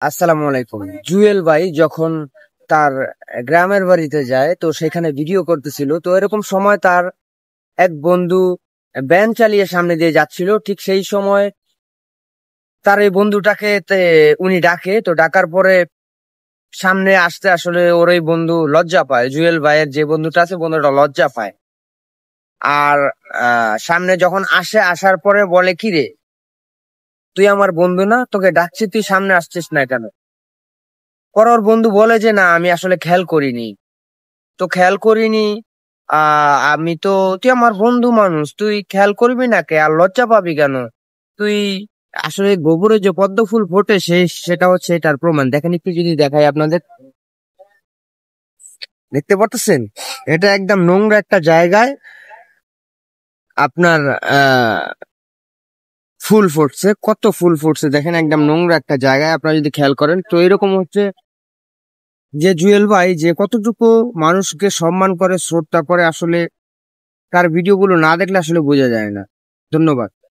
আসসালামু আলাইকুম। জুয়েল ভাই যখন তার গ্রামের বাড়িতে যায় তো সেখানে ভিডিও করতেছিল, তো এরকম সময় তার এক বন্ধু ভ্যান চালিয়ে সামনে দিয়ে যাচ্ছিল। ঠিক সেই সময় তার এই বন্ধুটাকে উনি ডাকে, তো ডাকার পরে সামনে আসতে আসলে ওর এই বন্ধু লজ্জা পায়। জুয়েল ভাইয়ের যে বন্ধুটা আছে, বন্ধুটা লজ্জা পায়। আর সামনে যখন আসার পরে বলে, কি রে, তুই আমার বন্ধু না? তোকে ডাকছি, তুই সামনে আসছিস না কেন? পরে ওর বন্ধু বলে যে, না, আমি আসলে খেয়াল করিনি। তো খেয়াল করিনি, আমি তো, তুই আমার বন্ধু মানুষ, তুই খেয়াল করবি না কে, আর লজ্জা পাবি কেন? তুই আসলে গোবরে যে পদ্ম ফুল ফোটে সেটা হচ্ছে এটার প্রমাণ। দেখেন, একটু যদি দেখাই আপনাদের, দেখতে পারতেছেন? এটা একদম নোংরা একটা জায়গায় আপনার আহ ফুল ফুটছে, কত ফুল ফুটছে দেখেন, একদম নোংরা একটা জায়গায়। আপনারা যদি খেয়াল করেন তো এরকম হচ্ছে যে জুয়েল ভাই যে কতটুকু মানুষকে সম্মান করে, শ্রদ্ধা করে, আসলে তার ভিডিওগুলো না দেখলে আসলে বোঝা যায় না। ধন্যবাদ।